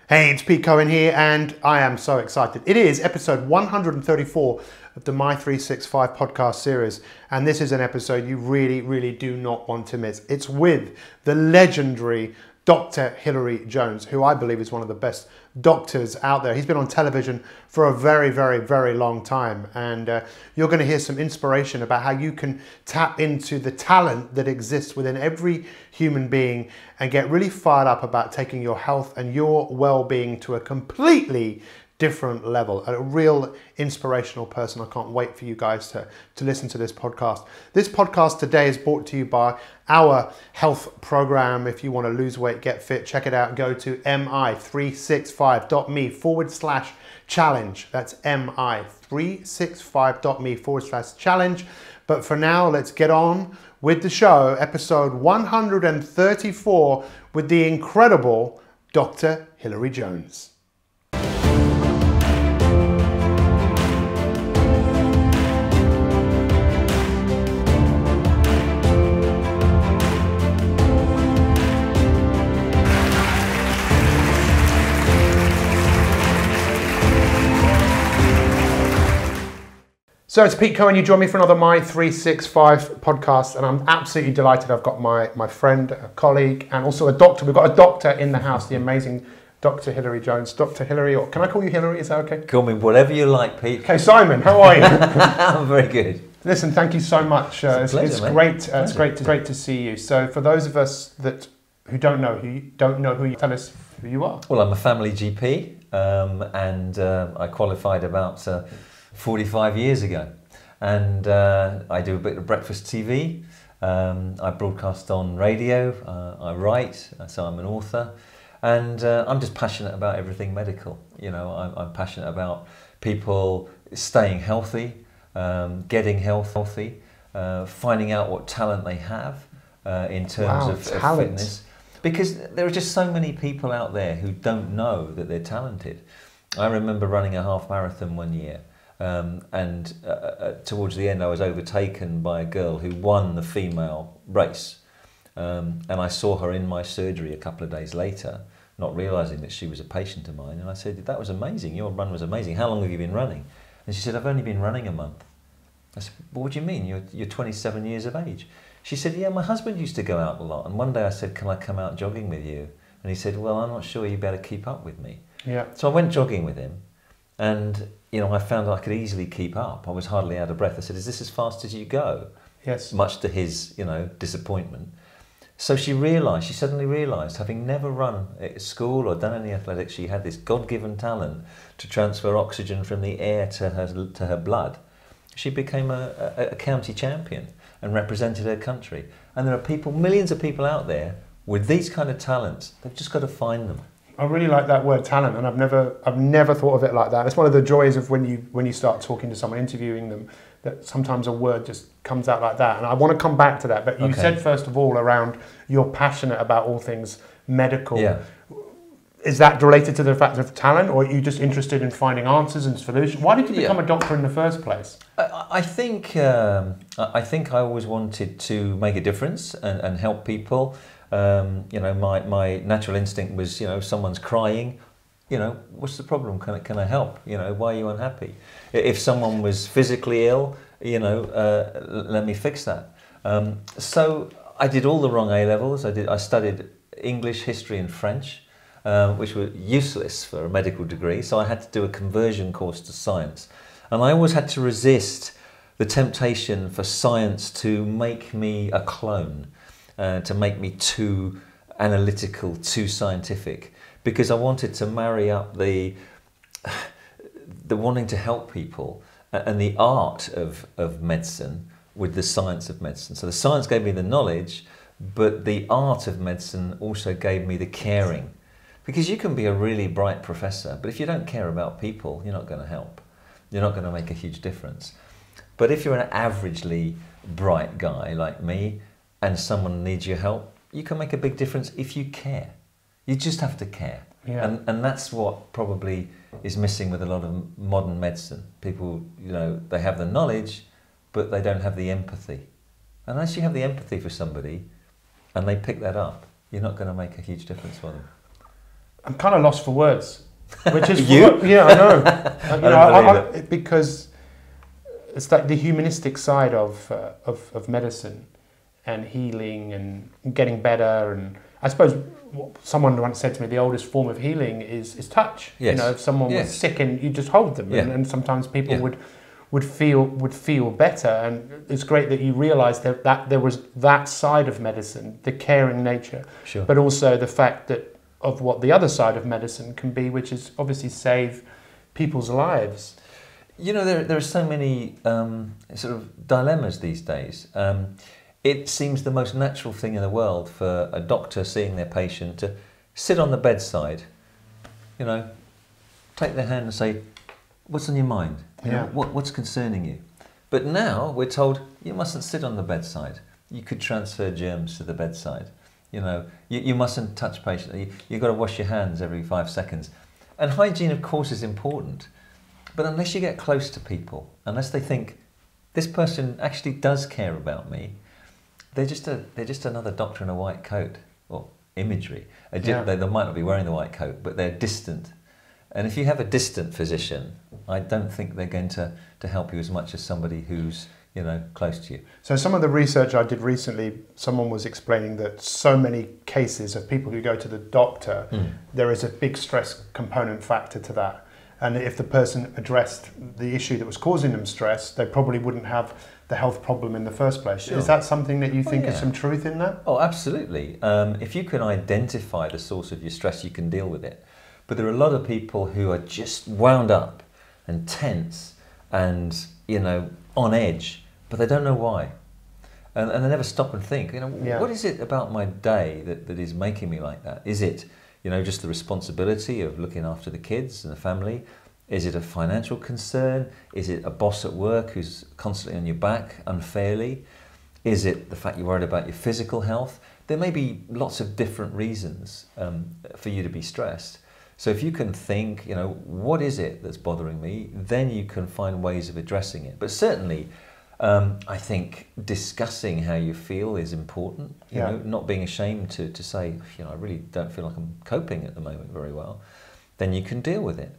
Hey, it's Pete Cohen here, and I am so excited. It is episode 134 of the Mi365 podcast series, and this is an episode you really do not want to miss. It's with the legendary Dr. Hilary Jones, who I believe is one of the best doctors out there. He's been on television for a very long time, and you're going to hear some inspiration about how you can tap into the talent that exists within every human being and get really fired up about taking your health and your well-being to a completely different level. A real inspirational person. I can't wait for you guys to listen to this podcast. This podcast today is brought to you by our health program. If you want to lose weight, get fit, check it out. Go to mi365.me/challenge. That's mi365.me/challenge. But for now, let's get on with the show, episode 134 with the incredible Dr. Hilary Jones. So it's Pete Cohen. You join me for another Mi365 podcast, and I'm absolutely delighted. I've got my friend, a colleague, and also a doctor. We've got a doctor in the house, the amazing Dr. Hilary Jones. Dr. Hilary, or can I call you Hilary? Is that okay? Call me whatever you like, Pete. Okay, Simon, how are you? I'm very good. Listen, thank you so much. It's a pleasure, it's mate. great. It's great to see you. So, for those of us who don't know who you, tell us who you are. Well, I'm a family GP, and I qualified about 45 years ago, and I do a bit of breakfast TV. I broadcast on radio. I write, so I'm an author, and I'm just passionate about everything medical. You know, I'm passionate about people staying healthy, getting healthy, finding out what talent they have in terms of fitness, because there are just so many people out there who don't know that they're talented. I remember running a half marathon one year. And towards the end I was overtaken by a girl who won the female race, and I saw her in my surgery a couple of days later, not realising that she was a patient of mine, and I said, "That was amazing, your run was amazing, how long have you been running?" And she said, "I've only been running a month." I said, "Well, what do you mean, you're 27 years of age?" She said, "Yeah, my husband used to go out a lot, and one day I said, 'Can I come out jogging with you?' And he said, 'Well, I'm not sure, you better keep up with me.'" Yeah. So I went jogging with him, and you know, I found I could easily keep up. I was hardly out of breath. I said, "Is this as fast as you go?" Yes. Much to his, disappointment. So she suddenly realised, having never run at school or done any athletics, she had this God-given talent to transfer oxygen from the air to her blood. She became a county champion and represented her country. And there are millions of people out there with these kind of talents. They've just got to find them. I really like that word talent, and I've never thought of it like that. It's one of the joys of when you start talking to someone, interviewing them, that sometimes a word just comes out like that. And I want to come back to that. But you said first of all around you're passionate about all things medical. Yeah. Is that related to the fact of talent, or are you just interested in finding answers and solutions? Why did you become a doctor in the first place? I think I always wanted to make a difference and help people. My natural instinct was, if someone's crying, what's the problem? Can I help? Why are you unhappy? If someone was physically ill, let me fix that. So I did all the wrong A levels. I studied English, history, and French, which were useless for a medical degree. So I had to do a conversion course to science, and I always had to resist the temptation for science to make me a clone. To make me too analytical, too scientific, because I wanted to marry up the wanting to help people and the art of medicine with the science of medicine. So the science gave me the knowledge, but the art of medicine also gave me the caring. Because you can be a really bright professor, but if you don't care about people, you're not going to help. You're not going to make a huge difference. But if you're an averagely bright guy like me, and someone needs your help, you can make a big difference if you care. You just have to care. Yeah. And that's what probably is missing with a lot of modern medicine. People, they have the knowledge, but they don't have the empathy. Unless you have the empathy for somebody and they pick that up, you're not going to make a huge difference for them. I'm kind of lost for words, which is You? Yeah, I know. You know, don't believe because it's like the humanistic side of medicine and healing and getting better. And I suppose someone once said to me, the oldest form of healing is touch. Yes. You know, if someone was sick and you just hold them, and sometimes people would feel better. And it's great that you realised that there was that side of medicine, the caring nature, but also the fact that of what the other side of medicine can be, which is obviously save people's lives. You know, there are so many sort of dilemmas these days. It seems the most natural thing in the world for a doctor seeing their patient to sit on the bedside, you know, take their hand and say, what's on your mind? You know, what's concerning you? But now we're told you mustn't sit on the bedside. You could transfer germs to the bedside. You know, you mustn't touch patients. You've got to wash your hands every 5 seconds. And hygiene, of course, is important. But unless you get close to people, unless they think, this person actually does care about me, they're just another doctor in a white coat, or imagery. They might not be wearing the white coat, but they're distant. And if you have a distant physician, I don't think they're going to help you as much as somebody who's, you know, close to you. So some of the research I did recently, someone was explaining that so many cases of people who go to the doctor, there is a big stress component factor to that. And if the person addressed the issue that was causing them stress, they probably wouldn't have the health problem in the first place. Sure. Is that something that you think is some truth in that? Oh, absolutely. If you can identify the source of your stress, you can deal with it. But there are a lot of people who are just wound up and tense and, you know, on edge, but they don't know why. And they never stop and think, you know, what is it about my day that is making me like that? Is it, you know, just the responsibility of looking after the kids and the family? Is it a financial concern? Is it a boss at work who's constantly on your back unfairly? Is it the fact you're worried about your physical health? There may be lots of different reasons for you to be stressed. So if you can think, you know, what is it that's bothering me, then you can find ways of addressing it. But certainly, I think discussing how you feel is important. You know, not being ashamed to say, you know, I really don't feel like I'm coping at the moment very well. Then you can deal with it.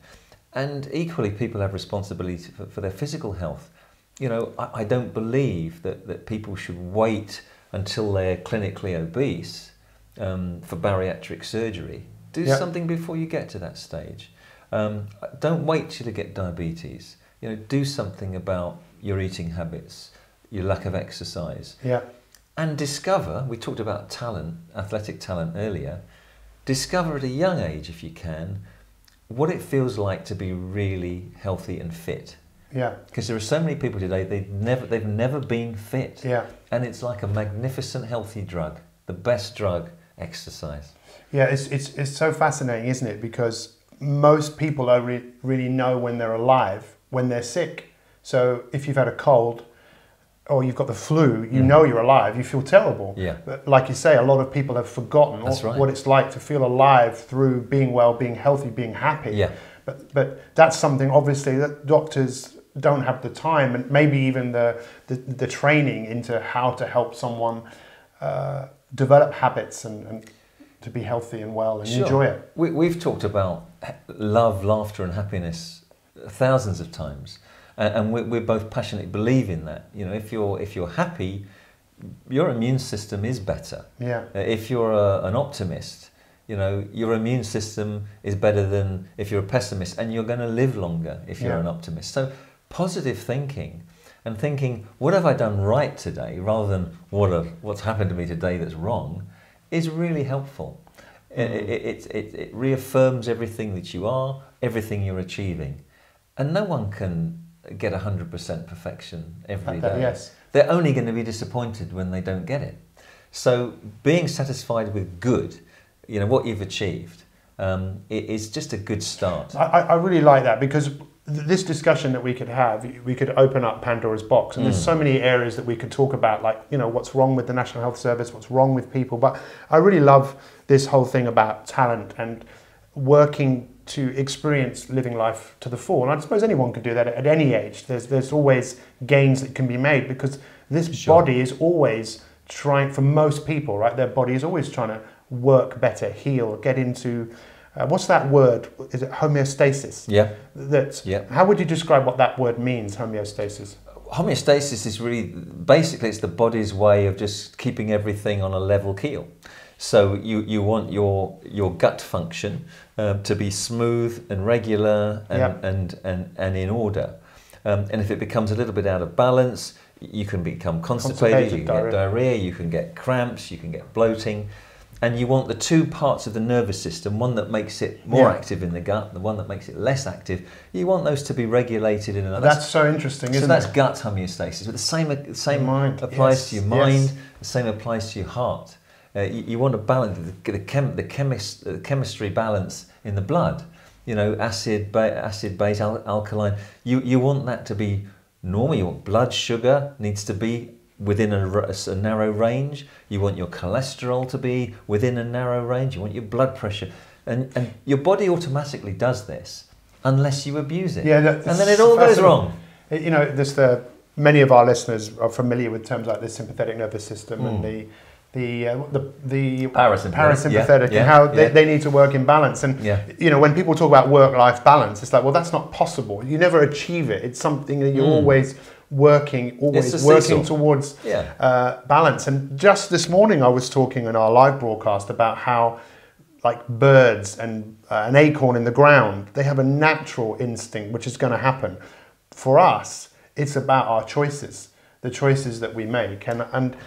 And equally, people have responsibility for their physical health. You know, I don't believe that people should wait until they're clinically obese for bariatric surgery. Do something before you get to that stage. Don't wait till you get diabetes. You know, do something about your eating habits, your lack of exercise. And discover, we talked about talent, athletic talent earlier, discover at a young age, if you can, what it feels like to be really healthy and fit. Because there are so many people today, they've never been fit. And it's like a magnificent healthy drug, the best drug, exercise. It's so fascinating, isn't it? Because most people only really know when they're alive, when they're sick. So if you've had a cold or you've got the flu, you know you're alive, you feel terrible. But like you say, a lot of people have forgotten what it's like to feel alive through being well, being healthy, being happy. But that's something obviously that doctors don't have the time and maybe even the training into how to help someone develop habits and to be healthy and well and enjoy it. We've talked about love, laughter and happiness thousands of times. And we both passionately believe in that. You know, if you're happy, your immune system is better. If you're an optimist, you know, your immune system is better than if you're a pessimist, and you're going to live longer if you're an optimist. So positive thinking and thinking, what have I done right today, rather than what's happened to me today that's wrong, is really helpful. It reaffirms everything that you are, everything you're achieving, and no one can get 100% perfection every day. They're only going to be disappointed when they don't get it. So being satisfied with good, you know, what you've achieved, is just a good start. I really like that, because this discussion that we could have, we could open up Pandora's box, and there's so many areas that we could talk about, like, you know, what's wrong with the National Health Service, what's wrong with people. But I really love this whole thing about talent and working to experience living life to the full. And I suppose anyone could do that at any age. There's always gains that can be made, because this body is always trying, for most people, right, their body is always trying to work better, heal, get into what's that word? Is it homeostasis? Yeah. How would you describe what that word means, homeostasis? Homeostasis is really, basically it's the body's way of just keeping everything on a level keel. So you want your gut function to be smooth and regular and in order. And if it becomes a little bit out of balance, you can become constipated, you can get diarrhea, you can get cramps, you can get bloating. And you want the two parts of the nervous system, one that makes it more active in the gut, the one that makes it less active, you want those to be regulated in another. That's so interesting, isn't it? So that's gut homeostasis. But the same applies to your mind, the same applies to your heart. You want to balance the chemistry balance in the blood. You know, acid, base, alkaline. You want that to be normal. Your blood sugar needs to be within a narrow range. You want your cholesterol to be within a narrow range. You want your blood pressure. And your body automatically does this unless you abuse it. Yeah, and then it all goes wrong. You know, many of our listeners are familiar with terms like the sympathetic nervous system and the parasympathetic and how they need to work in balance. And you know, when people talk about work-life balance, it's like, well, that's not possible. You never achieve it. It's something that you're always working towards balance. And just this morning I was talking in our live broadcast about how, like, birds and an acorn in the ground, they have a natural instinct which is going to happen. For us, it's about our choices, the choices that we make. And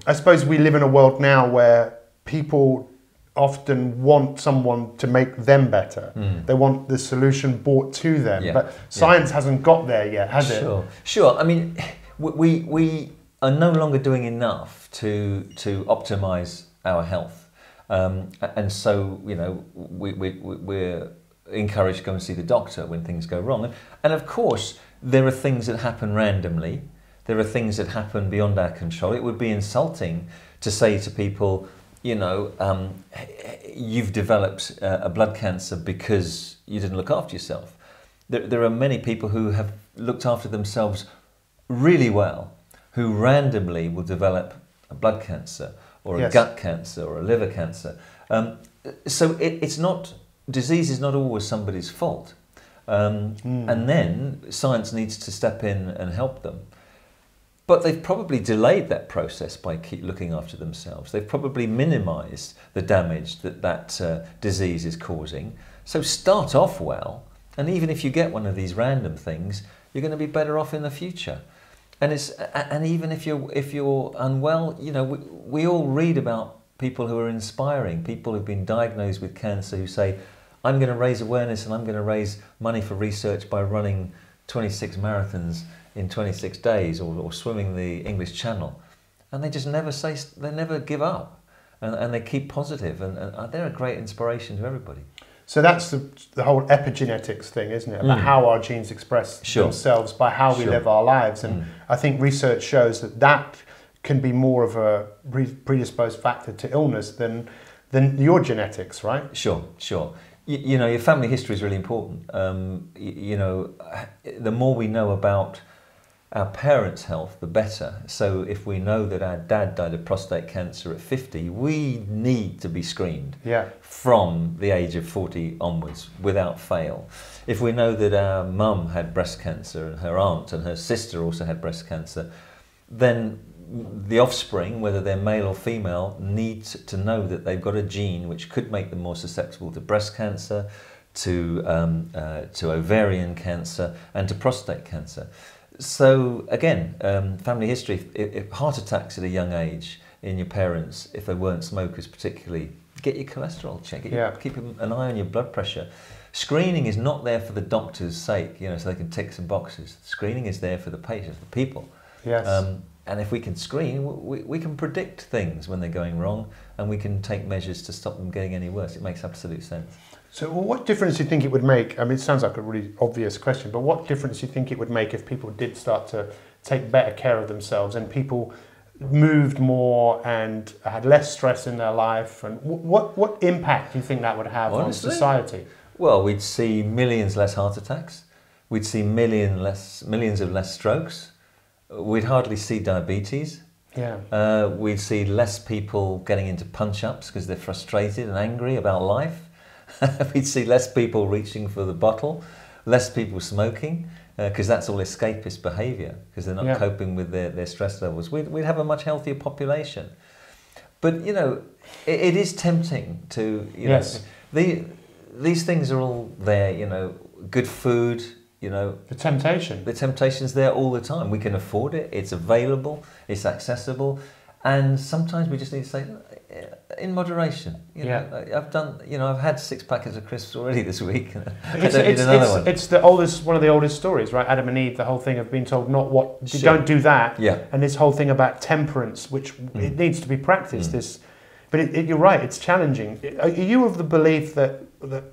I suppose we live in a world now where people often want someone to make them better. They want the solution brought to them, but science hasn't got there yet, has it? Sure. I mean, we are no longer doing enough to optimize our health, and so, you know, we're encouraged to go and see the doctor when things go wrong. And of course, there are things that happen randomly. There are things that happen beyond our control. It would be insulting to say to people, you know, you've developed a blood cancer because you didn't look after yourself. There are many people who have looked after themselves really well, who randomly will develop a blood cancer or a gut cancer or a liver cancer. So it's not, disease is not always somebody's fault. And then science needs to step in and help them. But they've probably delayed that process by keep looking after themselves. They've probably minimised the damage that disease is causing. So start off well, and even if you get one of these random things, you're going to be better off in the future. And even if you're unwell, you know, we all read about people who are inspiring, people who've been diagnosed with cancer who say, I'm going to raise awareness and I'm going to raise money for research by running 26 marathons in 26 days or swimming the English Channel. And they just they never give up, and they keep positive, and they're a great inspiration to everybody. So that's the whole epigenetics thing, isn't it? About how our genes express themselves by how we live our lives. And I think research shows that can be more of a predisposed factor to illness than your genetics, right? Sure. You know, your family history is really important. You know, the more we know about our parents' health, the better. So if we know that our dad died of prostate cancer at 50, we need to be screened from the age of 40 onwards without fail. If we know that our mum had breast cancer and her aunt and her sister also had breast cancer, then the offspring, whether they're male or female, need to know that they've got a gene which could make them more susceptible to breast cancer, to ovarian cancer and to prostate cancer. So again, family history, if heart attacks at a young age in your parents, if they weren't smokers particularly, get your cholesterol checked, keep an eye on your blood pressure. Screening is not there for the doctor's sake, you know, so they can tick some boxes. Screening is there for the patients, the people. Yes. And if we can screen, we can predict things when they're going wrong, and we can take measures to stop them getting any worse. It makes absolute sense. So what difference do you think it would make? I mean, it sounds like a really obvious question, but what difference do you think it would make if people did start to take better care of themselves and people moved more and had less stress in their life? And what impact do you think that would have on society? Well, we'd see millions less heart attacks. We'd see millions of less strokes. We'd hardly see diabetes. We'd see less people getting into punch-ups because they're frustrated and angry about life. We'd see less people reaching for the bottle, less people smoking, because that's all escapist behaviour, because they're not coping with their stress levels. We'd have a much healthier population. But, you know, it is tempting to, you know, these things are all there, you know, good food, you know. The temptation. The temptation's there all the time. We can afford it, it's available, it's accessible, and sometimes we just need to say, in moderation. You know, I've had 6 packets of crisps already this week. I don't need another one. It's one of the oldest stories, right? Adam and Eve, the whole thing of being told don't do that. Yeah. And this whole thing about temperance, which it needs to be practiced. But you're right, it's challenging. Are you of the belief that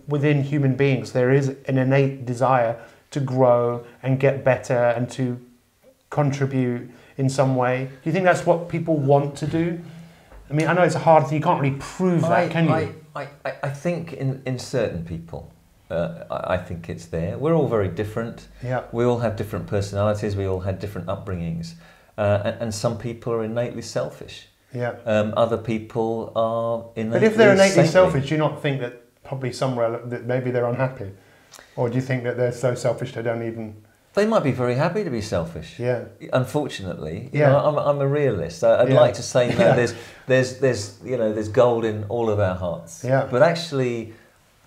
within human beings there is an innate desire to grow and get better and to contribute in some way? Do you think that's what people want to do? I mean, I know it's a hard thing, you can't really prove that, can you? I think in certain people, I think it's there. We're all very different. Yeah. We all have different personalities, we all had different upbringings. And some people are innately selfish. Yeah. Other people are innately But if they're innately saintly. selfish, do you not think that probably somewhere that maybe they're unhappy? Or do you think that they're so selfish they don't even... They might be very happy to be selfish. Yeah. Unfortunately, you know, I'm a realist. I'd like to say no. There's gold in all of our hearts. Yeah. But actually,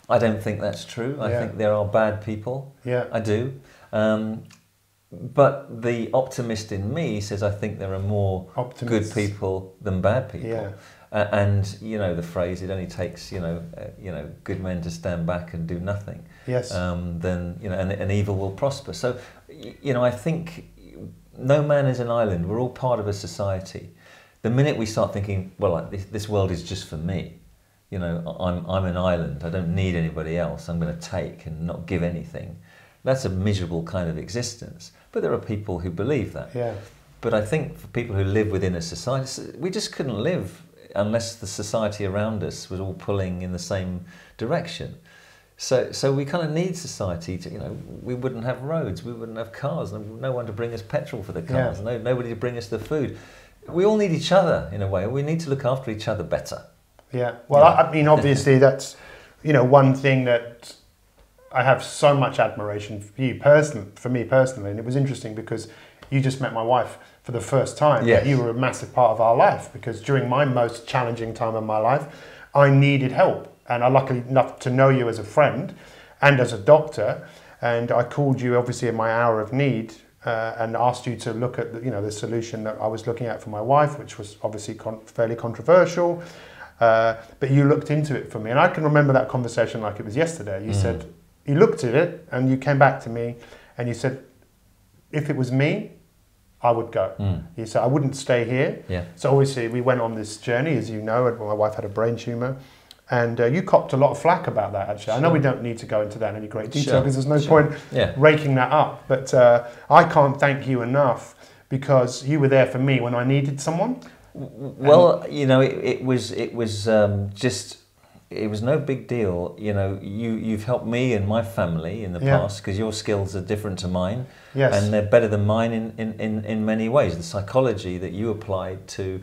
I don't think that's true. I think there are bad people. Yeah. I do. But the optimist in me says I think there are more good people than bad people. Yeah. And you know the phrase, it only takes good men to stand back and do nothing. Yes. Then and evil will prosper. So you know I think no man is an island. We're all part of a society. The minute we start thinking, well, like, this world is just for me, you know, I'm an island. I don't need anybody else. I'm going to take and not give anything. That's a miserable kind of existence. But there are people who believe that. Yeah. But I think for people who live within a society, we just couldn't live unless the society around us was all pulling in the same direction. So we kind of need society to, you know, we wouldn't have roads, we wouldn't have cars, no one to bring us petrol for the cars, nobody to bring us the food. We all need each other in a way. We need to look after each other better. Yeah. Well, I mean, obviously that's, you know, one thing that I have so much admiration for you for me personally, and it was interesting because you just met my wife for the first time. Yes. You were a massive part of our life because during my most challenging time of my life, I needed help. And I luckily enough to know you as a friend and as a doctor. And I called you obviously in my hour of need and asked you to look at the solution that I was looking at for my wife, which was obviously fairly controversial. But you looked into it for me. And I can remember that conversation like it was yesterday. You said, you looked at it and you came back to me and you said, if it was me, I would go. You said, I wouldn't stay here. Yeah. So obviously we went on this journey, as you know, and my wife had a brain tumour. And you copped a lot of flack about that, actually. Sure. I know we don't need to go into that in any great detail because there's no point raking that up. But I can't thank you enough because you were there for me when I needed someone. Well, you know, it was no big deal. You know, you've helped me and my family in the past because your skills are different to mine. Yes. And they're better than mine in many ways. The psychology that you applied to,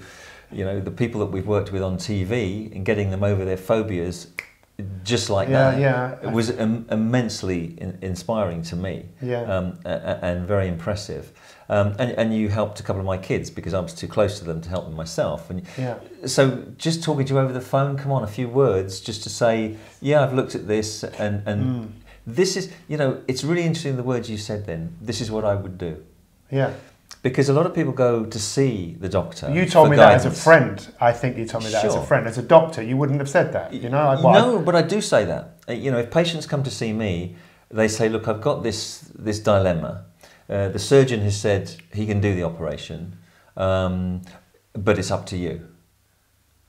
you know, the people that we've worked with on TV and getting them over their phobias just like that. It was immensely inspiring to me and very impressive. And you helped a couple of my kids because I was too close to them to help them myself. And so just talking to you over the phone, come on, a few words just to say, yeah, I've looked at this and this is, you know, it's really interesting the words you said then. This is what I would do. Yeah. Because a lot of people go to see the doctor. You told me that as a friend. I think you told me that as a friend. As a doctor, you wouldn't have said that. You know. No, but I do say that. You know, if patients come to see me, they say, "Look, I've got this dilemma. The surgeon has said he can do the operation, but it's up to you."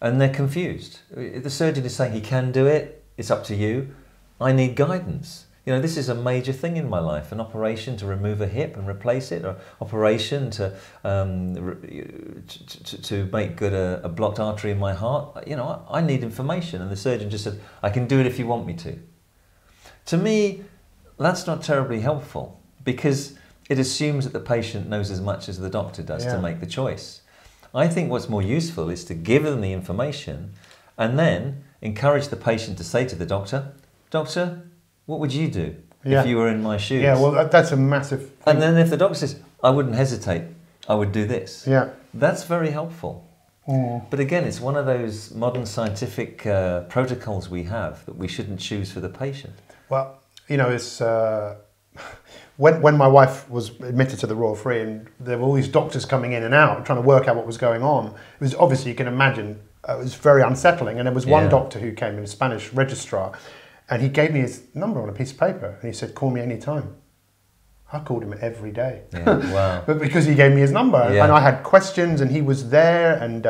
And they're confused. The surgeon is saying he can do it. It's up to you. I need guidance. You know, this is a major thing in my life, an operation to remove a hip and replace it, or operation to make good a blocked artery in my heart. You know, I need information. And the surgeon just said, I can do it if you want me to. To me, that's not terribly helpful because it assumes that the patient knows as much as the doctor does to make the choice. I think what's more useful is to give them the information and then encourage the patient to say to the doctor, doctor, what would you do Yeah. if you were in my shoes? Yeah, well, that's a massive thing. And then if the doctor says, I wouldn't hesitate, I would do this. Yeah. That's very helpful. But again, it's one of those modern scientific protocols we have that we shouldn't choose for the patient. Well, you know, it's when my wife was admitted to the Royal Free, and there were all these doctors coming in and out trying to work out what was going on. It was obviously, you can imagine, it was very unsettling. And there was one doctor who came in, a Spanish registrar, and he gave me his number on a piece of paper, and he said, "Call me anytime." I called him every day. Yeah, wow. But because he gave me his number, Yeah. and I had questions, and he was there, and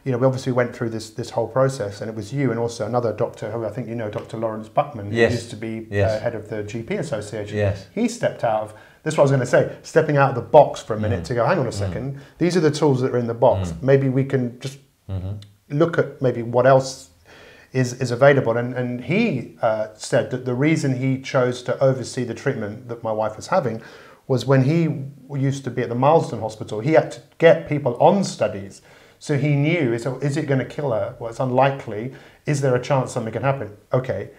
you know, we obviously went through this whole process, and it was you and also another doctor who I think you know, Dr. Lawrence Buckman, who Yes. used to be Yes. head of the GP Association. Yes. He stepped out of, this is what I was going to say, stepping out of the box for a minute to go, hang on a second, these are the tools that are in the box. Maybe we can just look at maybe what else is available. And he said that the reason he chose to oversee the treatment that my wife was having was when he used to be at the Marsden Hospital, he had to get people on studies. So he knew, is it going to kill her? Well, it's unlikely. Is there a chance something can happen? Okay,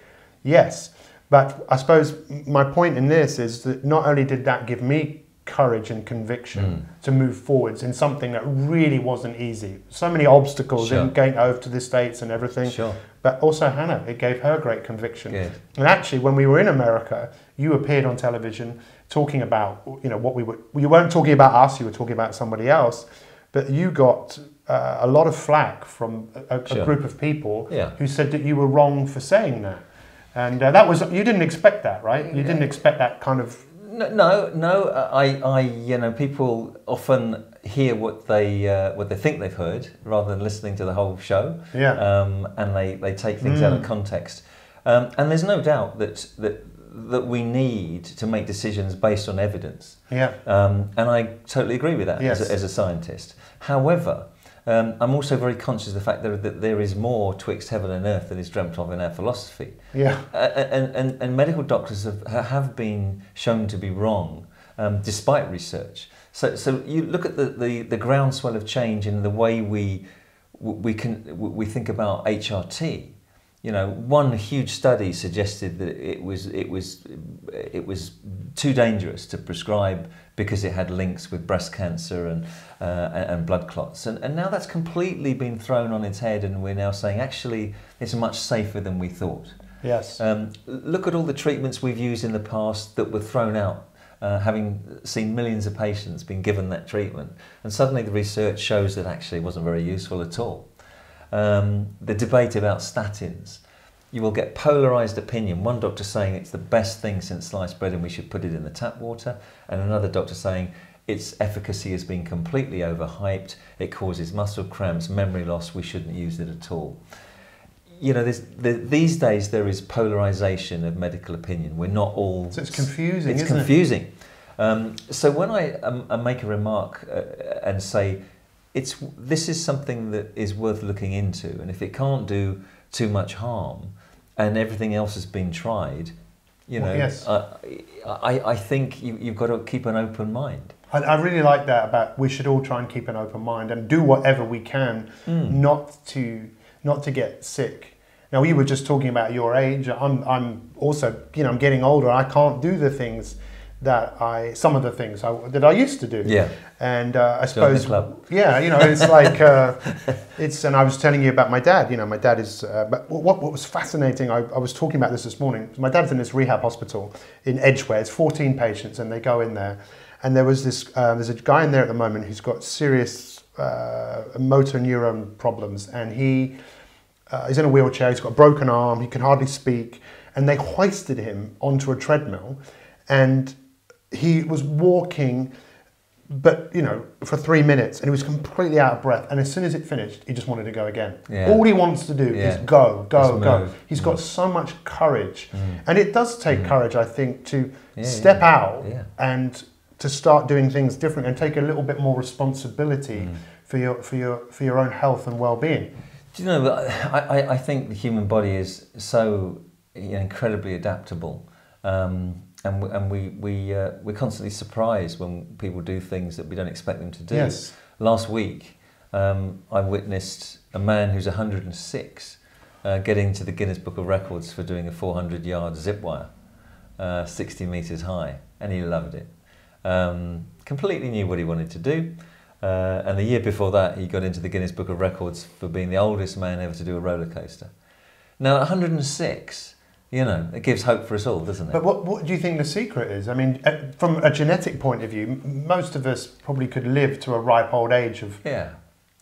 yes. But I suppose my point in this is that not only did that give me courage and conviction to move forwards in something that really wasn't easy. So many obstacles in going over to the States and everything. Sure. But also Hannah, it gave her great conviction. Good. And actually, when we were in America, you appeared on television talking about, you know, what we were, you weren't talking about us, you were talking about somebody else, but you got a lot of flack from a group of people who said that you were wrong for saying that. And that was, you didn't expect that, right? You didn't expect that kind of... No. I you know, people often hear what they think they've heard rather than listening to the whole show. Yeah. And they take things out of context. And there's no doubt that we need to make decisions based on evidence. Yeah. And I totally agree with that as a scientist. However, I'm also very conscious of the fact that there is more twixt heaven and earth than is dreamt of in our philosophy. Yeah. And medical doctors have been shown to be wrong, despite research. So you look at the groundswell of change in the way we think about HRT. You know, one huge study suggested that it was too dangerous to prescribe because it had links with breast cancer and blood clots, and now that's completely been thrown on its head, and we're now saying actually it's much safer than we thought. Yes. Look at all the treatments we've used in the past that were thrown out, having seen millions of patients being given that treatment, and suddenly the research shows that actually it wasn't very useful at all. The debate about statins, you will get polarised opinion. One doctor saying it's the best thing since sliced bread and we should put it in the tap water, and another doctor saying its efficacy has been completely overhyped, it causes muscle cramps, memory loss, we shouldn't use it at all. You know, these days there is polarisation of medical opinion. We're not all... So it's confusing, it's isn't confusing. So when I make a remark and say, this is something that is worth looking into, and if it can't do too much harm and everything else has been tried, you know, yes. I think you've got to keep an open mind. I really like that about we should all try and keep an open mind and do whatever we can not to get sick. Now, we were just talking about your age. I'm also, you know, I'm getting older. I can't do the things that some of the things that I used to do. Yeah. And I suppose, yeah, you know, it's like, and I was telling you about my dad. You know, my dad is, but what was fascinating, I was talking about this morning. My dad's in this rehab hospital in Edgware. It's 14 patients and they go in there. And there was this, there's a guy in there at the moment who's got serious motor neuron problems, and he's in a wheelchair, he's got a broken arm, he can hardly speak, and they hoisted him onto a treadmill, and he was walking, but, you know, for 3 minutes, and he was completely out of breath, and as soon as it finished, he just wanted to go again. Yeah. All he wants to do is go. He's got so much courage, and it does take courage, I think, to step out and to start doing things different and take a little bit more responsibility for your own health and well-being. Do you know, I think the human body is so incredibly adaptable, and we're constantly surprised when people do things that we don't expect them to do. Yes. Last week, I witnessed a man who's 106 getting to the Guinness Book of Records for doing a 400-yard zip wire, 60 metres high, and he loved it. Completely knew what he wanted to do. And the year before that, he got into the Guinness Book of Records for being the oldest man ever to do a roller coaster. Now, at 106, you know, it gives hope for us all, doesn't it? But what do you think the secret is? I mean, from a genetic point of view, most of us probably could live to a ripe old age of... Yeah.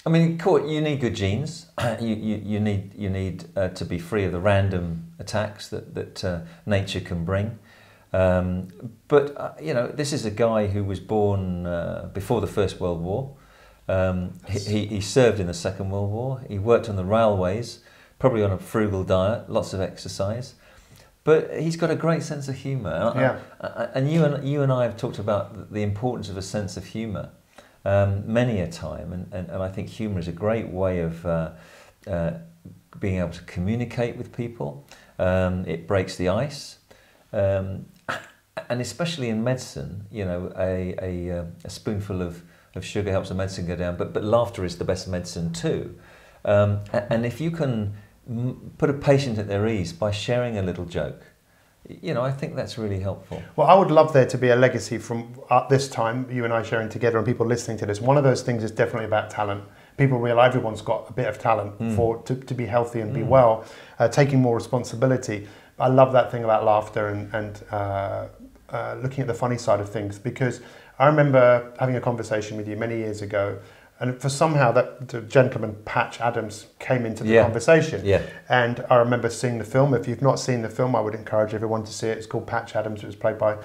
I mean, you need good genes. You need to be free of the random attacks that nature can bring. But you know, this is a guy who was born before the First World War. He served in the Second World War. He worked on the railways, probably on a frugal diet, lots of exercise. But he's got a great sense of humour. Yeah. And you and I have talked about the importance of a sense of humour many a time. And I think humour is a great way of being able to communicate with people. It breaks the ice. And especially in medicine, you know, a spoonful of sugar helps the medicine go down, but laughter is the best medicine too. And if you can put a patient at their ease by sharing a little joke, you know, I think that's really helpful. Well, I would love there to be a legacy from this time, you and I sharing together and people listening to this. One of those things is definitely about talent. People realise everyone's got a bit of talent to be healthy and be well, taking more responsibility. I love that thing about laughter and looking at the funny side of things, because I remember having a conversation with you many years ago, and for somehow the gentleman Patch Adams came into the conversation. Yeah. And I remember seeing the film. If you've not seen the film, I would encourage everyone to see it. It's called Patch Adams. It was played by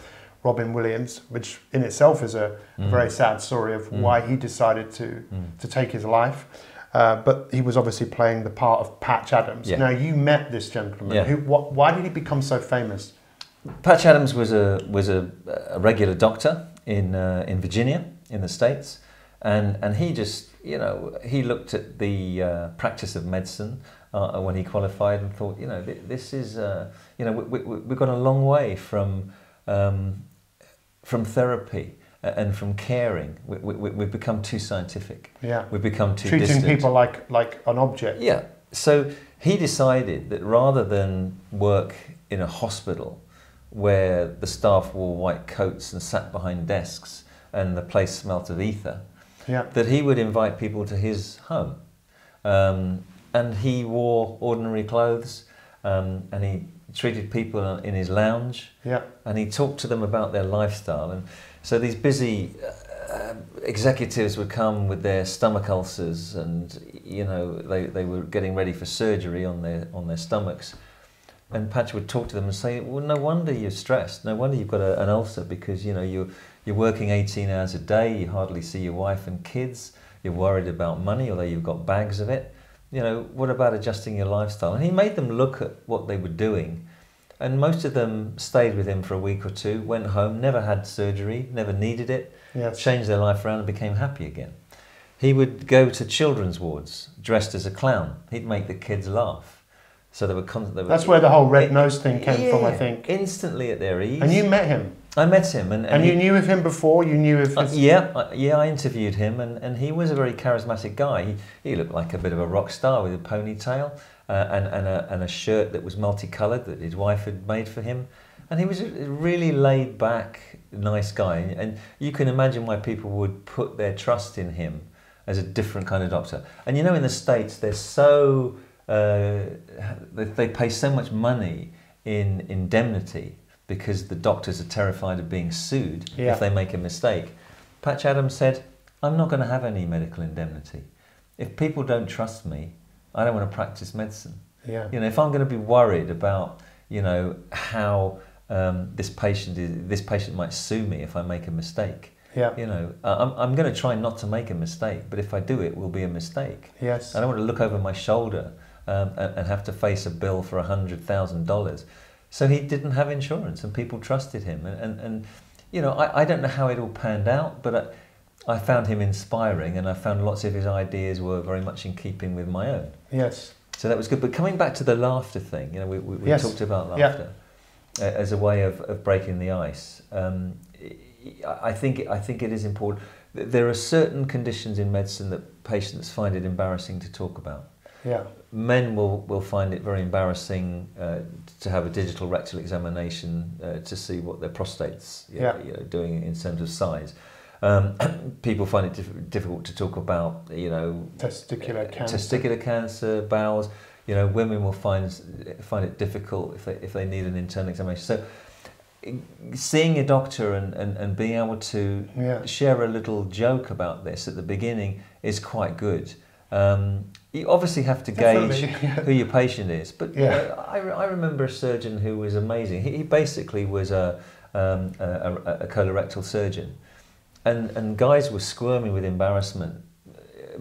Robin Williams, which in itself is a very sad story of why he decided to take his life. But he was obviously playing the part of Patch Adams. Yeah. Now, you met this gentleman. Yeah. Why did he become so famous? Patch Adams was a regular doctor in Virginia, in the States, and he just, you know, he looked at the practice of medicine when he qualified and thought, you know, this is, you know, we've gone a long way from therapy and from caring. We've become too scientific. Yeah. We've become too treating distant. people like an object. Yeah. So he decided that rather than work in a hospital where the staff wore white coats and sat behind desks and the place smelt of ether, that he would invite people to his home. And he wore ordinary clothes, and he treated people in his lounge, and he talked to them about their lifestyle. And so these busy executives would come with their stomach ulcers, and you know, they were getting ready for surgery on their stomachs. And Patch would talk to them and say, well, no wonder you're stressed. No wonder you've got an ulcer, because you know you're working 18 hours a day. You hardly see your wife and kids. You're worried about money, although you've got bags of it. You know, what about adjusting your lifestyle? And he made them look at what they were doing. And most of them stayed with him for a week or two, went home, never had surgery, never needed it, changed their life around and became happy again. He would go to children's wards dressed as a clown. He'd make the kids laugh. So they were That's where the whole red nose thing came from, I think. Instantly at their ease. And you met him? I met him. And you knew of him before? You knew of his... I interviewed him, and he was a very charismatic guy. He looked like a bit of a rock star with a ponytail and a shirt that was multicoloured that his wife had made for him. And he was a really laid back, nice guy. And you can imagine why people would put their trust in him as a different kind of doctor. And you know, in the States, they're so... they pay so much money in indemnity because the doctors are terrified of being sued if they make a mistake. Patch Adams said, I'm not going to have any medical indemnity. If people don't trust me, I don't want to practice medicine. Yeah. You know, if I'm going to be worried about, you know, how this patient might sue me if I make a mistake. Yeah. You know, I'm going to try not to make a mistake, but if I do, it will be a mistake. Yes. I don't want to look over my shoulder and have to face a bill for $100,000. So he didn't have insurance, and people trusted him. And you know, I don't know how it all panned out, but I found him inspiring, and I found lots of his ideas were very much in keeping with my own. Yes. So that was good. But coming back to the laughter thing, you know, we talked about laughter as a way of breaking the ice. I think it is important. There are certain conditions in medicine that patients find it embarrassing to talk about. Yeah. Men will find it very embarrassing to have a digital rectal examination to see what their prostate's doing in terms of size. People find it difficult to talk about, testicular cancer, bowels. Women will find it difficult if they need an internal examination. So, seeing a doctor and being able to share a little joke about this at the beginning is quite good. You obviously have to gauge who your patient is, but I remember a surgeon who was amazing. He basically was a colorectal surgeon, and guys were squirming with embarrassment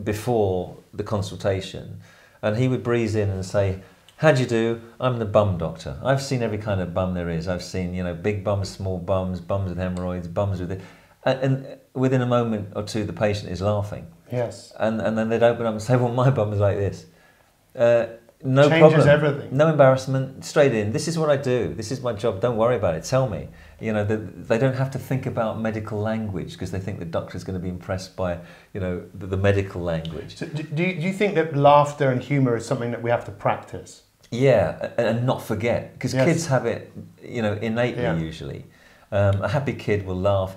before the consultation, and he would breeze in and say, "How do you do? I'm the bum doctor. I've seen every kind of bum there is. I've seen, big bums, small bums, bums with hemorrhoids, bums with it." And within a moment or two, the patient is laughing. Yes. And then they'd open up and say, "Well, my bum is like this." No Changes problem. Everything. No embarrassment. Straight in. This is what I do. This is my job. Don't worry about it. Tell me. They don't have to think about medical language because they think the doctor's going to be impressed by, the medical language. So do you think that laughter and humour is something that we have to practice? Yeah, and not forget, because kids have it, innately usually. A happy kid will laugh.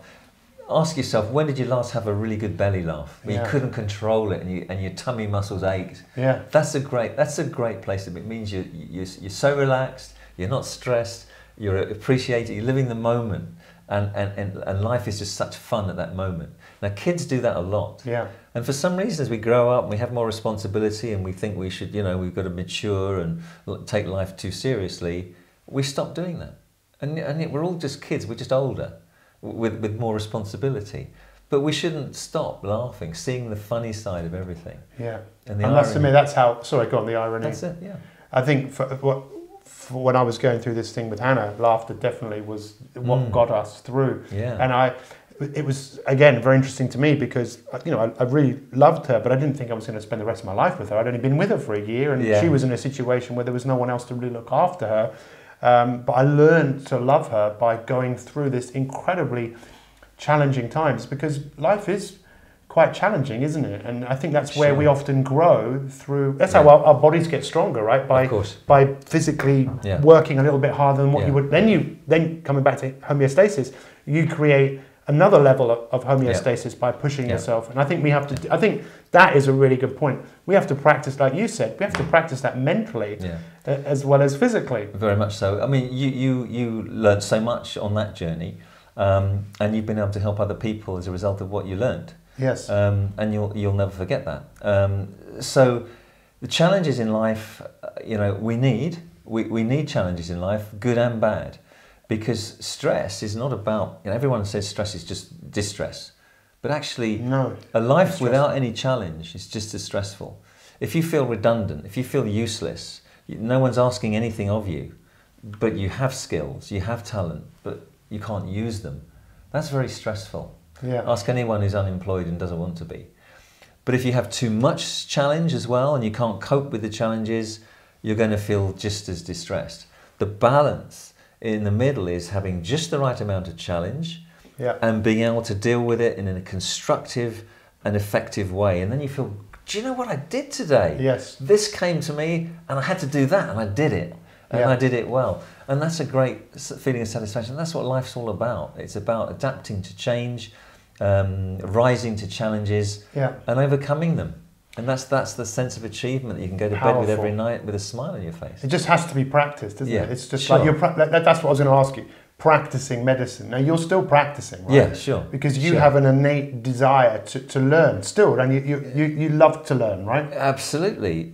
Ask yourself, when did you last have a really good belly laugh where you couldn't control it and your tummy muscles ached? Yeah, that's a great place to be. It means you're so relaxed, you're not stressed, you're appreciating, you're living the moment, and life is just such fun at that moment. Now kids do that a lot. Yeah. And for some reason, as we grow up, we have more responsibility, and we think we should, we've got to mature and take life too seriously. We stop doing that, and yet we're all just kids. We're just older, with more responsibility. But we shouldn't stop laughing, seeing the funny side of everything. Yeah. And that's to me, that's how, sorry, go on, the irony. That's it, yeah. I think for when I was going through this thing with Hannah, laughter definitely was what got us through. Yeah. And it was, again, very interesting to me because, I really loved her, but I didn't think I was going to spend the rest of my life with her. I'd only been with her for a year, and she was in a situation where there was no one else to really look after her. But I learned to love her by going through this incredibly challenging times, because life is quite challenging, isn't it? And I think that's where we often grow through. That's how our bodies get stronger, right? By physically working a little bit harder than what you would. Then coming back to homeostasis, you create another level of homeostasis by pushing yourself. And I think we have to. I think that is a really good point. We have to practice, like you said, we have to practice that mentally as well as physically. Very much so. I mean, you learned so much on that journey, and you've been able to help other people as a result of what you learned. Yes. And you'll never forget that. So the challenges in life, we need challenges in life, good and bad, because stress is not about, everyone says stress is just distress, but actually a life without any challenge is just as stressful. If you feel redundant, if you feel useless, no one's asking anything of you, but you have skills, you have talent, but you can't use them, that's very stressful. Yeah. Ask anyone who's unemployed and doesn't want to be. But if you have too much challenge as well and you can't cope with the challenges, you're going to feel just as distressed. The balance in the middle is having just the right amount of challenge and being able to deal with it in a constructive and effective way. And then you feel, do you know what I did today? Yes. This came to me and I had to do that and I did it. And I did it well. And that's a great feeling of satisfaction. That's what life's all about. It's about adapting to change, rising to challenges and overcoming them. And that's the sense of achievement that you can go to bed with every night with a smile on your face. It just has to be practiced, doesn't it? It's just like that's what I was going to ask you. Practicing medicine. Now you're still practicing, right? Yeah, sure. Because you have an innate desire to learn still, and you love to learn, right? Absolutely.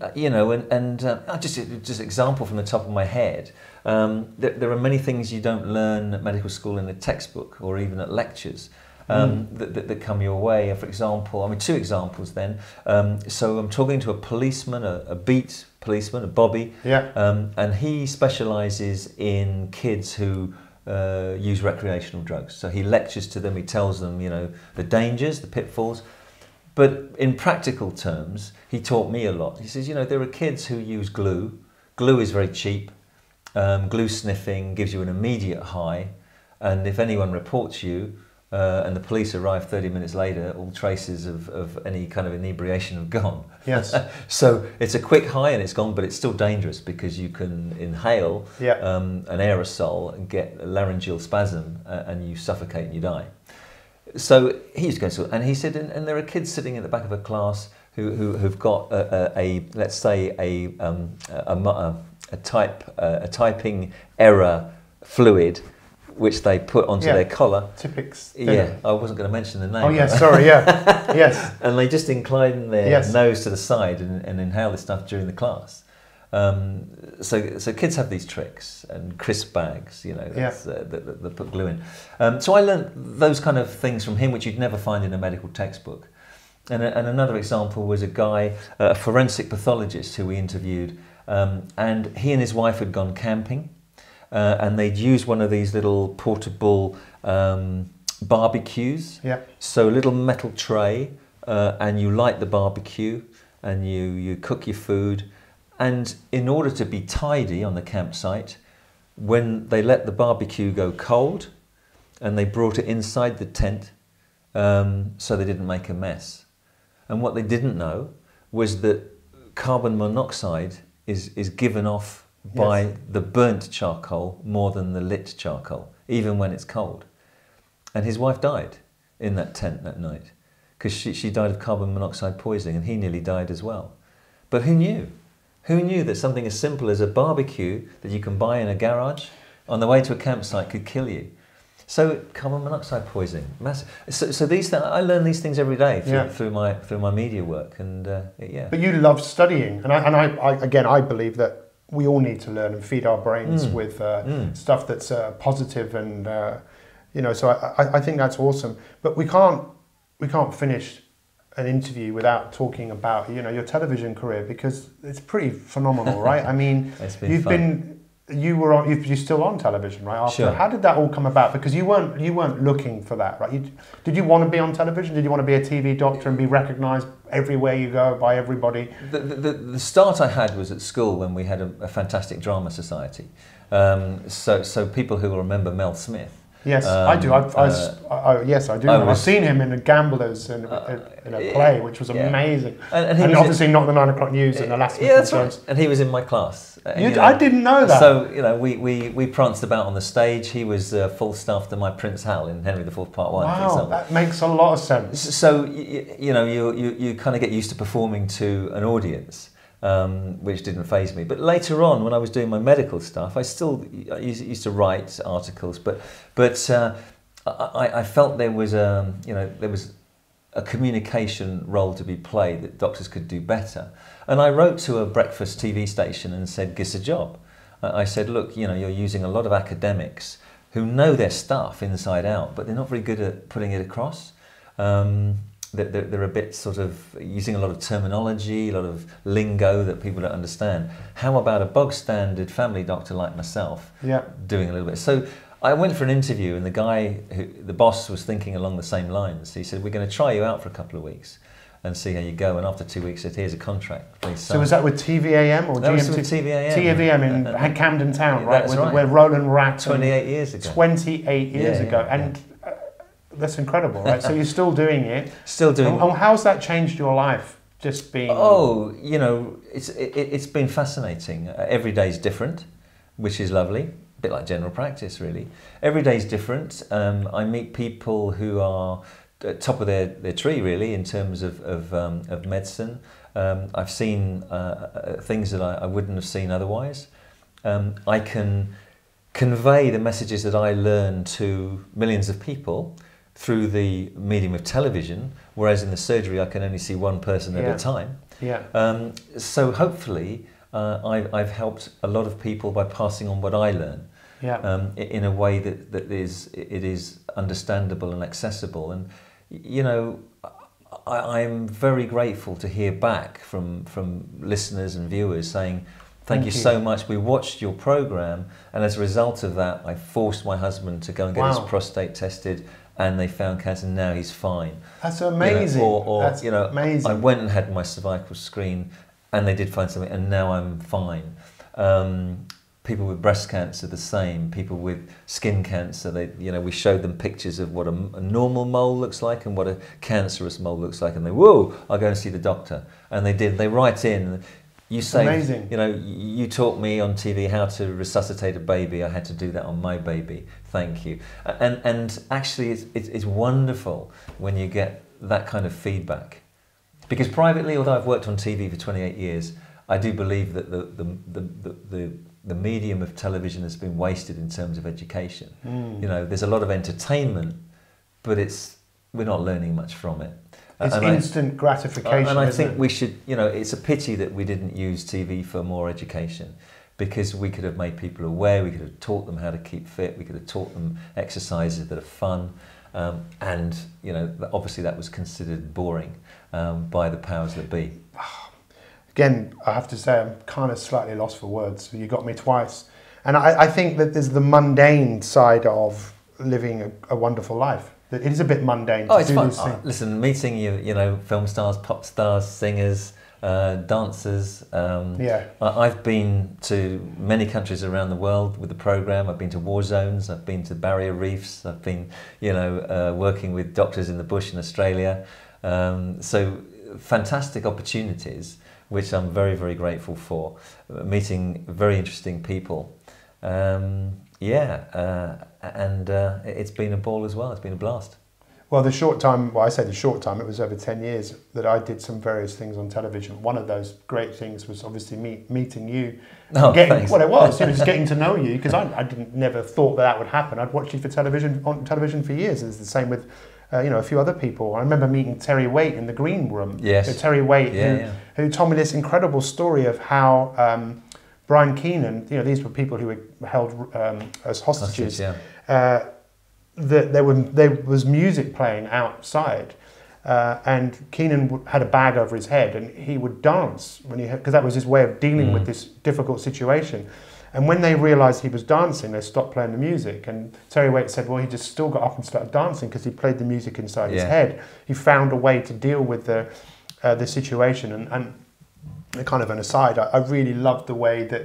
Just example from the top of my head. There are many things you don't learn at medical school in a textbook or even at lectures. That come your way. For example, two examples then. So I'm talking to a policeman, a beat policeman, a Bobby, and he specialises in kids who use recreational drugs. So he lectures to them, he tells them, the dangers, the pitfalls. But in practical terms, he taught me a lot. He says, there are kids who use glue. Glue is very cheap. Glue sniffing gives you an immediate high. And if anyone reports you, and the police arrive 30 minutes later, all traces of any kind of inebriation have gone. Yes. So it's a quick high and it's gone, but it's still dangerous because you can inhale an aerosol and get a laryngeal spasm and you suffocate and you die. So he used to go to, and he said, and there are kids sitting at the back of a class who've got let's say a typing error fluid, which they put onto their collar. Typics. Yeah, I wasn't going to mention the name. Oh yes, sorry, yeah, yes. And they just incline their nose to the side and inhale this stuff during the class. So kids have these tricks and crisp bags, you know, that put glue in. So I learned those kind of things from him, which you'd never find in a medical textbook. And another example was a guy, a forensic pathologist who we interviewed, and he and his wife had gone camping. And they'd use one of these little portable barbecues. Yeah. So a little metal tray, and you light the barbecue, and you cook your food. And in order to be tidy on the campsite, when they let the barbecue go cold, and they brought it inside the tent, so they didn't make a mess. And what they didn't know was that carbon monoxide is given off by the burnt charcoal more than the lit charcoal, even when it's cold. And his wife died in that tent that night because she died of carbon monoxide poisoning, and he nearly died as well. But who knew? Who knew that something as simple as a barbecue that you can buy in a garage on the way to a campsite could kill you? So carbon monoxide poisoning, massive. So these things, I learn these things every day through my media work, and But you love studying, and I believe that we all need to learn and feed our brains with stuff that's positive, and so I think that's awesome. But we can't finish an interview without talking about your television career, because it's pretty phenomenal, right? I mean, you're still on television, right? After. Sure. How did that all come about? Because you weren't looking for that, right? Did you want to be on television? Did you want to be a TV doctor and be recognised everywhere you go by everybody? The start I had was at school when we had a fantastic drama society. So people who will remember Mel Smith. Yes, I do. Yes, I do. I've seen him in The Gamblers in a play, which was amazing. And obviously not the 9 o'clock news in the last. Yeah, that's right. And he was in my class. I didn't know that. So we pranced about on the stage. He was full staff to my Prince Hal in Henry IV Part 1. Wow, for example. That makes a lot of sense. So you kind of get used to performing to an audience. Which didn't faze me. But later on, when I was doing my medical stuff, I used to write articles. But I felt there was a communication role to be played that doctors could do better. And I wrote to a breakfast TV station and said, "Give us a job." I said, "Look, you're using a lot of academics who know their stuff inside out, but they're not very good at putting it across." They're a bit sort of using a lot of terminology, a lot of lingo that people don't understand. How about a bog standard family doctor like myself doing a little bit? So I went for an interview, and the boss was thinking along the same lines. He said, "We're going to try you out for a couple of weeks and see how you go." And after 2 weeks, he said, "Here's a contract, please sign." So was that with TVAM or that GMT? was with TVAM. TVAM in Camden Town, right? That's right. Where Roland Rat. 28 years ago. 28 years ago. And that's incredible, right? So you're still doing it. Still doing it. And how's that changed your life? Just being... Oh, it's been fascinating. Every day's different, which is lovely. A bit like general practice, really. Every day's different. I meet people who are at top of their tree, really, in terms of medicine. I've seen things that I wouldn't have seen otherwise. I can convey the messages that I learn to millions of people through the medium of television, whereas in the surgery I can only see one person at a time. Yeah. So hopefully I've helped a lot of people by passing on what I learn in a way that is understandable and accessible. And I'm very grateful to hear back from listeners and viewers saying, Thank you so much. We watched your program, and as a result of that, I forced my husband to go and get his prostate tested, and they found cancer. And now he's fine. That's amazing. That's amazing. I went and had my cervical screen, and they did find something, and now I'm fine. People with breast cancer, the same. People with skin cancer, we showed them pictures of what a normal mole looks like and what a cancerous mole looks like, and whoa, I'll go and see the doctor. And they did. They write in. You say, amazing. You taught me on TV how to resuscitate a baby. I had to do that on my baby. Thank you. And actually, it's wonderful when you get that kind of feedback. Because privately, although I've worked on TV for 28 years, I do believe that the medium of television has been wasted in terms of education. There's a lot of entertainment, but we're not learning much from it. It's instant gratification. And I think we should, it's a pity that we didn't use TV for more education, because we could have made people aware, we could have taught them how to keep fit, we could have taught them exercises that are fun, and obviously that was considered boring by the powers that be. Again, I have to say I'm kind of slightly lost for words. You got me twice. And I think that there's the mundane side of living a wonderful life. That it is a bit mundane to it's do fun. these things. Listen, meeting film stars, pop stars, singers, dancers. I've been to many countries around the world with the programme. I've been to war zones, I've been to barrier reefs, I've been, working with doctors in the bush in Australia. So fantastic opportunities, which I'm very, very grateful for. Meeting very interesting people. It's been a ball as well. It's been a blast. Well, the short time, I say the short time, it was over 10 years that I did some various things on television. One of those great things was obviously meeting you. Thanks. Well, it was, just getting to know you, because I never thought that would happen. I'd watched you on television for years. It's the same with a few other people. I remember meeting Terry Waite in the green room. Yes. Terry Waite, who told me this incredible story of how Brian Keenan, these were people who were held as hostages. That there was music playing outside, and Keenan had a bag over his head, and he would dance because that was his way of dealing with this difficult situation. And when they realised he was dancing, they stopped playing the music. And Terry Waite said, well, he just still got up and started dancing because he played the music inside his head. He found a way to deal with the situation. And kind of an aside, I really loved the way that,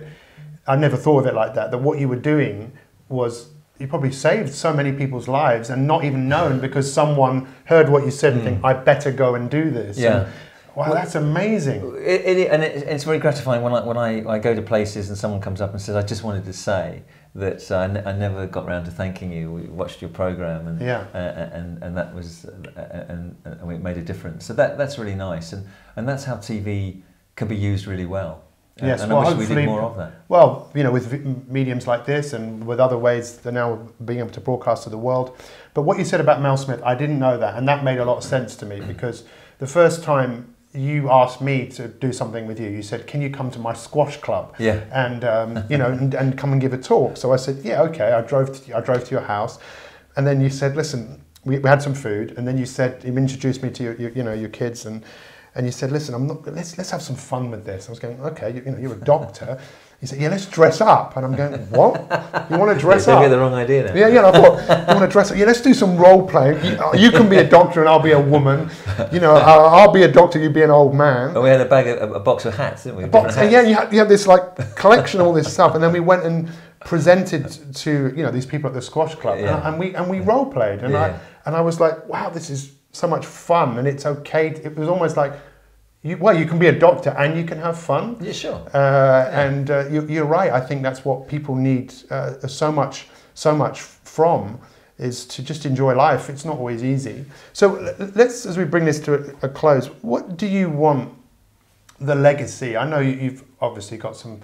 I never thought of it like that what you were doing was, you probably saved so many people's lives and not even known, because someone heard what you said and think, I better go and do this. Yeah. And, wow, that's amazing. It's very gratifying when I go to places and someone comes up and says, I just wanted to say that I never got around to thanking you. We watched your programme and that was and it made a difference. So that's really nice, and that's how TV can be used really well. Yes, and I wish we did more of that. Well, with mediums like this and with other ways, they're now being able to broadcast to the world. But what you said about Mel Smith, I didn't know that, and that made a lot of sense to me, because the first time you asked me to do something with you, you said, can you come to my squash club? Yeah. And and come and give a talk. So I said, yeah, okay. I drove to your house, and then you said, listen, we had some food, and then you introduced me to your kids, and you said, listen, let's have some fun with this. I was going, okay, you're a doctor. He said, yeah, let's dress up. And I'm going, what? You want to dress up? You get the wrong idea now. Yeah, I thought, you want to dress up? Yeah, let's do some role playing. You can be a doctor and I'll be a woman. I'll be a doctor, you be an old man. And we had a box of hats, didn't we? Hats. Yeah, you had this collection of all this stuff. And then we went and presented to, these people at the squash club. Yeah. And we role played. And I was like, wow, this is so much fun. And it's okay. It was almost like, you can be a doctor and you can have fun. Yeah, sure. And you're right. I think that's what people need so much from, is to just enjoy life. It's not always easy. So let's, as we bring this to a close, what do you want the legacy? I know you've obviously got some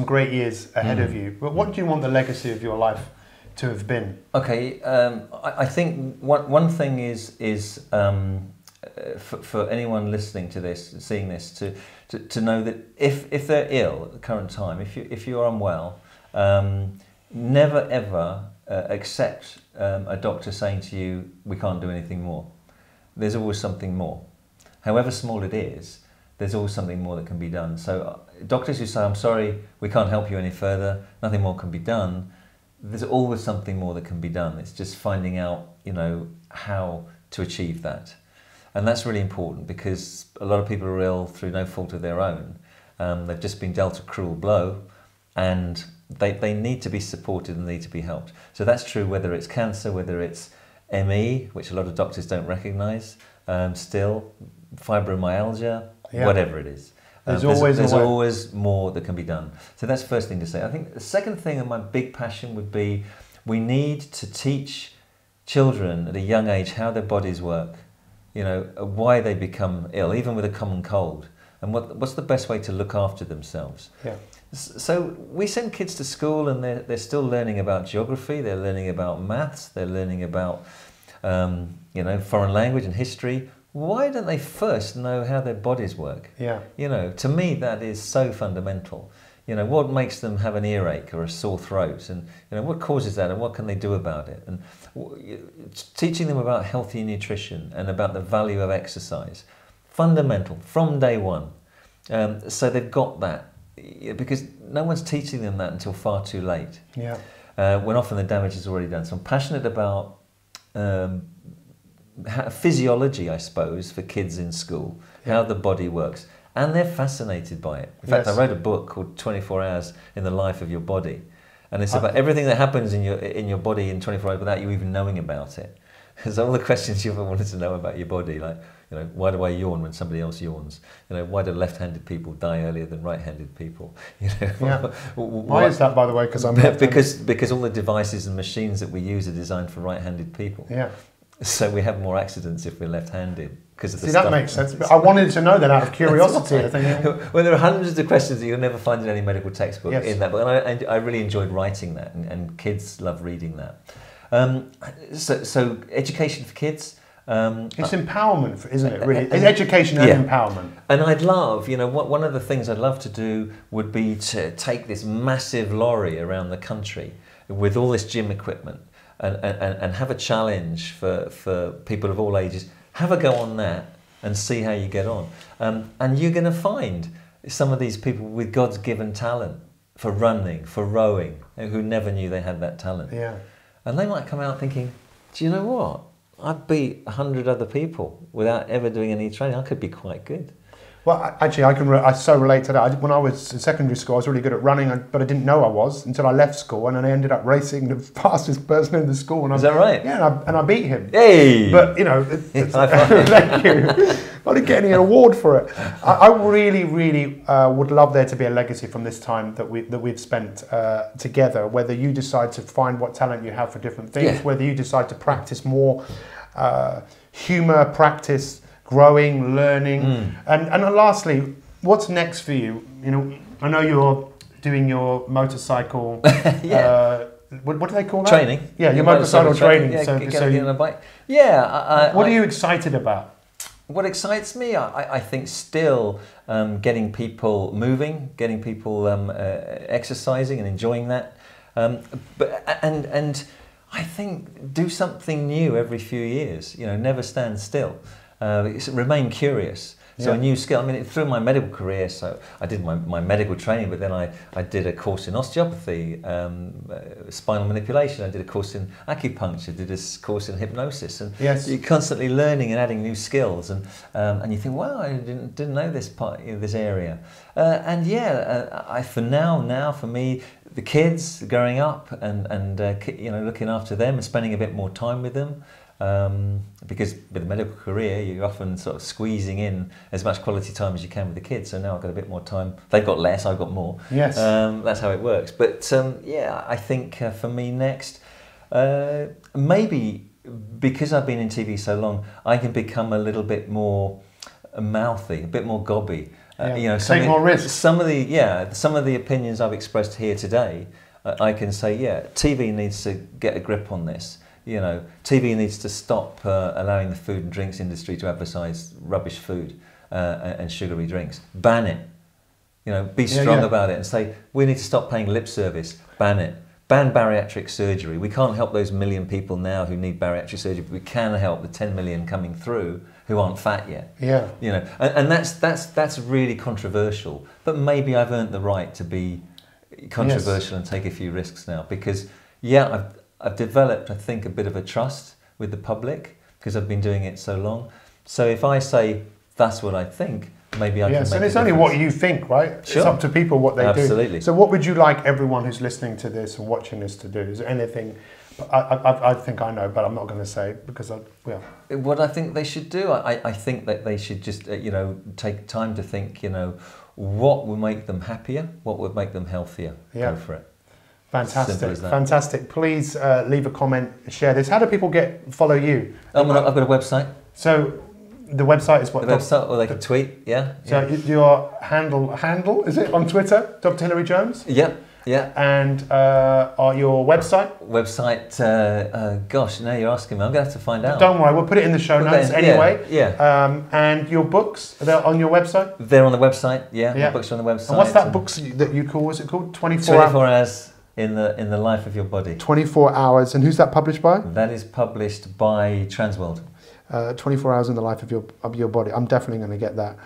great years ahead of you, but what do you want the legacy of your life to have been? Okay, I think one thing is for anyone listening to this, seeing this, to know that if they're ill at the current time, if you're unwell, never ever accept a doctor saying to you, we can't do anything more. There's always something more. However small it is, there's always something more that can be done. So doctors who say, I'm sorry, we can't help you any further, nothing more can be done, there's always something more that can be done. It's just finding out, how to achieve that. And that's really important, because a lot of people are ill through no fault of their own. They've just been dealt a cruel blow, and they need to be supported and need to be helped. So that's true whether it's cancer, whether it's ME, which a lot of doctors don't recognise, still, fibromyalgia, whatever it is. There's always more that can be done. So that's the first thing to say. I think the second thing, and my big passion, would be we need to teach children at a young age how their bodies work, you know, why they become ill, even with a common cold, and what's the best way to look after themselves. Yeah. So we send kids to school and they're still learning about geography, they're learning about maths, they're learning about you know, foreign language and history. Why don't they first know how their bodies work? Yeah. You know, to me that is so fundamental. You know, what makes them have an earache or a sore throat, and you know, what causes that and what can they do about it? And teaching them about healthy nutrition and about the value of exercise, fundamental from day one. So they've got that. Because no one's teaching them that until far too late. Yeah. When often the damage is already done. So I'm passionate about physiology, I suppose, for kids in school, how the body works. And they're fascinated by it. In fact, I wrote a book called 24 Hours in the Life of Your Body. And it's about everything that happens in your body in 24 hours without you even knowing about it. So all the questions you've ever wanted to know about your body, like, you know, why do I yawn when somebody else yawns? You know, why do left-handed people die earlier than right-handed people? You know, why is that, by the way? Because all the devices and machines that we use are designed for right-handed people. Yeah. So we have more accidents if we're left-handed because of the stuff. That makes sense. But I wanted to know that out of curiosity. I think. Well, there are hundreds of questions that you'll never find in any medical textbook in that book, and I really enjoyed writing that, and kids love reading that. So education for kids. It's empowerment, isn't it? Really, it's education and empowerment. And I'd love, you know, one of the things I'd love to do would be to take this massive lorry around the country with all this gym equipment and have a challenge for people of all ages. Have a go on that and see how you get on. And you're going to find some of these people with God's given talent for running, for rowing, who never knew they had that talent. Yeah. And they might come out thinking, do you know what? I beat 100 other people without ever doing any training. I could be quite good. Well, actually, I so relate to that. When I was in secondary school, I was really good at running, but I didn't know I was until I left school, and then I ended up racing the fastest person in the school. And Is that right? Yeah, and I beat him. Hey! But, you know, thank you. I didn't get any award for it. I really, really would love there to be a legacy from this time that we've spent together, whether you decide to find what talent you have for different things, whether you decide to practice more humour, practice growing, learning, and lastly, what's next for you? You know, I know you're doing your motorcycle. What do they call that? Training. Yeah, your motorcycle training. Yeah, so on a bike. Yeah. What are you excited about? What excites me, I think, still getting people moving, getting people exercising and enjoying that, and I think do something new every few years. You know, never stand still. Remain curious. So a new skill. I mean, through my medical career, so I did my medical training, but then I did a course in osteopathy, spinal manipulation. I did a course in acupuncture, did a course in hypnosis, and you're constantly learning and adding new skills. And you think, wow, I didn't know this part, this area. For me, the kids growing up and you know, looking after them and spending a bit more time with them. Because with a medical career, you're often sort of squeezing in as much quality time as you can with the kids. So now I've got a bit more time. They've got less, I've got more. Yes. That's how it works. But I think for me next, maybe because I've been in TV so long, I can become a little bit more mouthy, a bit more gobby. You know, take more risks. Some of the opinions I've expressed here today, I can say, TV needs to get a grip on this. You know, TV needs to stop allowing the food and drinks industry to advertise rubbish food and sugary drinks. Ban it. You know, be strong about it and say, we need to stop paying lip service. Ban it. Ban bariatric surgery. We can't help those 1 million people now who need bariatric surgery, but we can help the 10 million coming through who aren't fat yet. Yeah. You know, and that's really controversial. But maybe I've earned the right to be controversial and take a few risks now, because I've developed, I think, a bit of a trust with the public because I've been doing it so long. So if I say that's what I think, maybe I can Yes, make and it's a only difference. what you think, right? Sure. It's up to people what they do. Absolutely. So what would you like everyone who's listening to this and watching this to do? Is there anything, I think I know, but I'm not going to say because What I think they should do, I think that they should just, take time to think, what will make them happier, what would make them healthier. Yeah. Go for it. Fantastic, fantastic. Please leave a comment, share this. How do people follow you? I've got a website. So the website is what? The website, or they can tweet, yeah. So your handle, is it on Twitter, Dr. Hilary Jones? Yeah, yeah. And your website? Website, gosh, now you're asking me. I'm going to have to find out. Don't worry, we'll put it in the show notes anyway. Yeah. And your books, are they on your website? They're on the website, yeah. My books are on the website. And what's that book that you call, what's it called? 24 hours in the life of your body. 24 hours. And who's that published by? That is published by Transworld. 24 hours in the life of your body. I'm definitely going to get that.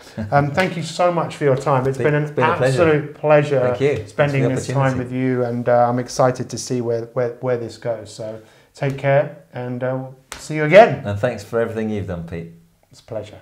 Thank you so much for your time. It's been an absolute pleasure spending this time with you, and I'm excited to see where this goes. So take care, and we'll see you again. And thanks for everything you've done, Pete. It's a pleasure.